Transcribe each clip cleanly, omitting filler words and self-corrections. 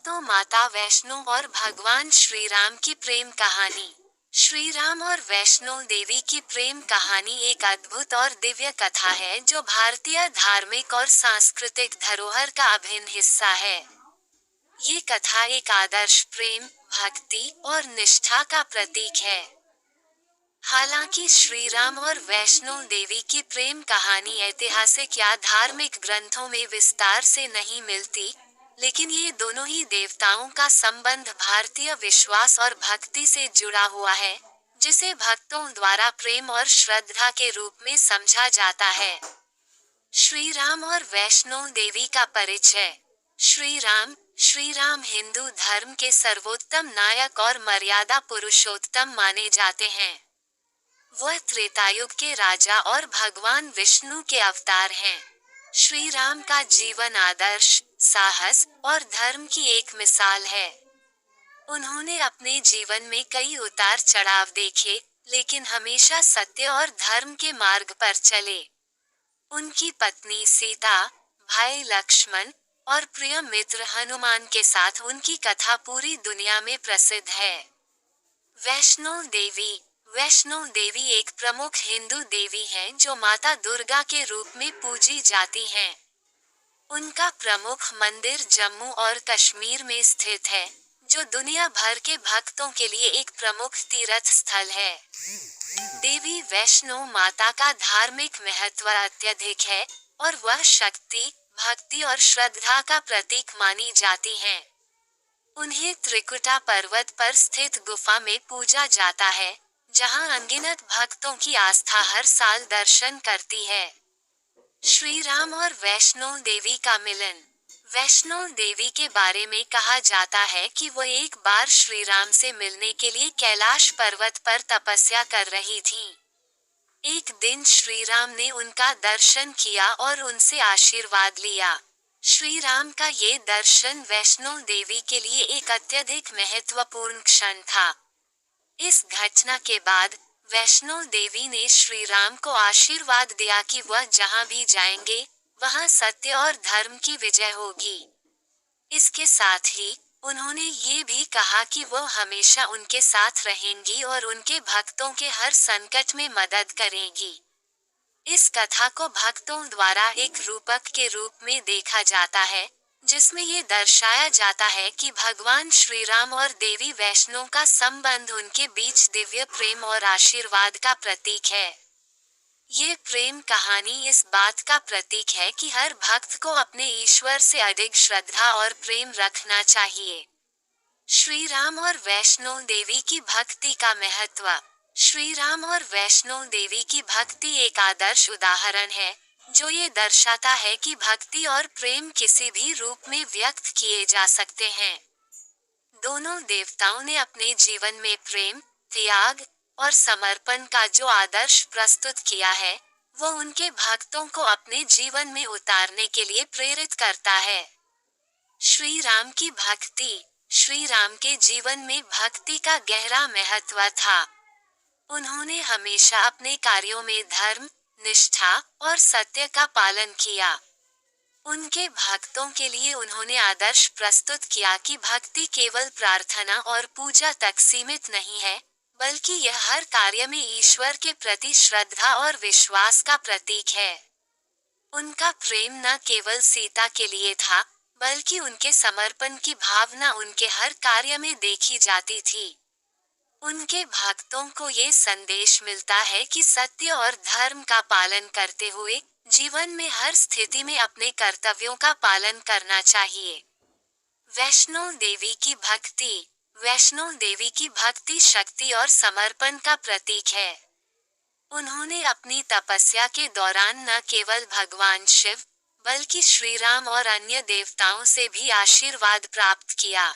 दोस्तों, माता वैष्णो और भगवान श्री राम की प्रेम कहानी। श्री राम और वैष्णो देवी की प्रेम कहानी एक अद्भुत और दिव्य कथा है जो भारतीय धार्मिक और सांस्कृतिक धरोहर का अभिन्न हिस्सा है। ये कथा एक आदर्श प्रेम, भक्ति और निष्ठा का प्रतीक है। हालांकि श्री राम और वैष्णो देवी की प्रेम कहानी ऐतिहासिक या धार्मिक ग्रंथों में विस्तार से नहीं मिलती, लेकिन ये दोनों ही देवताओं का संबंध भारतीय विश्वास और भक्ति से जुड़ा हुआ है, जिसे भक्तों द्वारा प्रेम और श्रद्धा के रूप में समझा जाता है। श्री राम और वैष्णो देवी का परिचय। श्री राम हिंदू धर्म के सर्वोत्तम नायक और मर्यादा पुरुषोत्तम माने जाते हैं। वह त्रेतायुग के राजा और भगवान विष्णु के अवतार हैं। श्री राम का जीवन आदर्श, साहस और धर्म की एक मिसाल है। उन्होंने अपने जीवन में कई उतार चढ़ाव देखे, लेकिन हमेशा सत्य और धर्म के मार्ग पर चले। उनकी पत्नी सीता, भाई लक्ष्मण और प्रिय मित्र हनुमान के साथ उनकी कथा पूरी दुनिया में प्रसिद्ध है। वैष्णो देवी एक प्रमुख हिंदू देवी हैं जो माता दुर्गा के रूप में पूजी जाती हैं। उनका प्रमुख मंदिर जम्मू और कश्मीर में स्थित है, जो दुनिया भर के भक्तों के लिए एक प्रमुख तीर्थ स्थल है। देवी वैष्णो माता का धार्मिक महत्व अत्यधिक है और वह शक्ति, भक्ति और श्रद्धा का प्रतीक मानी जाती हैं। उन्हें त्रिकुटा पर्वत पर स्थित गुफा में पूजा जाता है, जहां अनगिनत भक्तों की आस्था हर साल दर्शन करती है। श्री राम और वैष्णो देवी का मिलन। वैष्णो देवी के बारे में कहा जाता है कि वो एक बार श्री राम से मिलने के लिए कैलाश पर्वत पर तपस्या कर रही थीं। एक दिन श्री राम ने उनका दर्शन किया और उनसे आशीर्वाद लिया। श्री राम का ये दर्शन वैष्णो देवी के लिए एक अत्यधिक महत्वपूर्ण क्षण था। इस घटना के बाद वैष्णो देवी ने श्री राम को आशीर्वाद दिया कि वह जहां भी जाएंगे, वहां सत्य और धर्म की विजय होगी। इसके साथ ही उन्होंने ये भी कहा कि वो हमेशा उनके साथ रहेंगी और उनके भक्तों के हर संकट में मदद करेंगी। इस कथा को भक्तों द्वारा एक रूपक के रूप में देखा जाता है, जिसमें ये दर्शाया जाता है कि भगवान श्री राम और देवी वैष्णो का संबंध उनके बीच दिव्य प्रेम और आशीर्वाद का प्रतीक है। ये प्रेम कहानी इस बात का प्रतीक है कि हर भक्त को अपने ईश्वर से अधिक श्रद्धा और प्रेम रखना चाहिए। श्री राम और वैष्णो देवी की भक्ति का महत्व। श्री राम और वैष्णो देवी की भक्ति एक आदर्श उदाहरण है, जो ये दर्शाता है कि भक्ति और प्रेम किसी भी रूप में व्यक्त किए जा सकते हैं। दोनों देवताओं ने अपने जीवन में प्रेम, त्याग और समर्पण का जो आदर्श प्रस्तुत किया है, वो उनके भक्तों को अपने जीवन में उतारने के लिए प्रेरित करता है। श्री राम की भक्ति। श्री राम के जीवन में भक्ति का गहरा महत्व था। उन्होंने हमेशा अपने कार्यों में धर्म, निष्ठा और सत्य का पालन किया। उनके भक्तों के लिए उन्होंने आदर्श प्रस्तुत किया कि भक्ति केवल प्रार्थना और पूजा तक सीमित नहीं है, बल्कि यह हर कार्य में ईश्वर के प्रति श्रद्धा और विश्वास का प्रतीक है। उनका प्रेम न केवल सीता के लिए था, बल्कि उनके समर्पण की भावना उनके हर कार्य में देखी जाती थी। उनके भक्तों को ये संदेश मिलता है कि सत्य और धर्म का पालन करते हुए जीवन में हर स्थिति में अपने कर्तव्यों का पालन करना चाहिए। वैष्णो देवी की भक्ति। वैष्णो देवी की भक्ति शक्ति और समर्पण का प्रतीक है। उन्होंने अपनी तपस्या के दौरान न केवल भगवान शिव, बल्कि श्री राम और अन्य देवताओं से भी आशीर्वाद प्राप्त किया।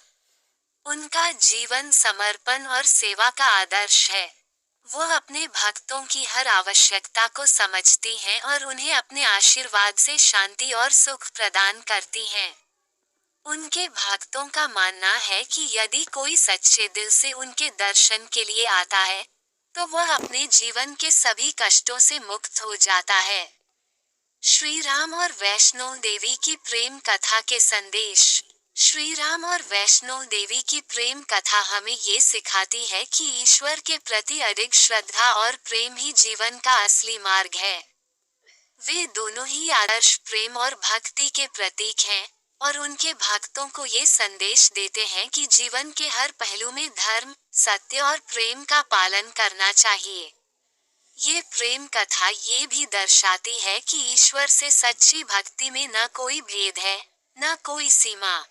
उनका जीवन समर्पण और सेवा का आदर्श है। वो अपने भक्तों की हर आवश्यकता को समझती हैं और उन्हें अपने आशीर्वाद से शांति और सुख प्रदान करती हैं। उनके भक्तों का मानना है कि यदि कोई सच्चे दिल से उनके दर्शन के लिए आता है, तो वह अपने जीवन के सभी कष्टों से मुक्त हो जाता है। श्री राम और वैष्णो देवी की प्रेम कथा के संदेश। श्री राम और वैष्णो देवी की प्रेम कथा हमें ये सिखाती है कि ईश्वर के प्रति अडिग श्रद्धा और प्रेम ही जीवन का असली मार्ग है। वे दोनों ही आदर्श प्रेम और भक्ति के प्रतीक हैं, और उनके भक्तों को ये संदेश देते हैं कि जीवन के हर पहलू में धर्म, सत्य और प्रेम का पालन करना चाहिए। ये प्रेम कथा ये भी दर्शाती है कि ईश्वर से सच्ची भक्ति में न कोई भेद है, न कोई सीमा।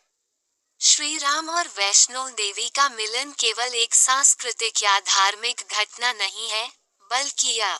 श्री राम और वैष्णो देवी का मिलन केवल एक सांस्कृतिक या धार्मिक घटना नहीं है, बल्कि यह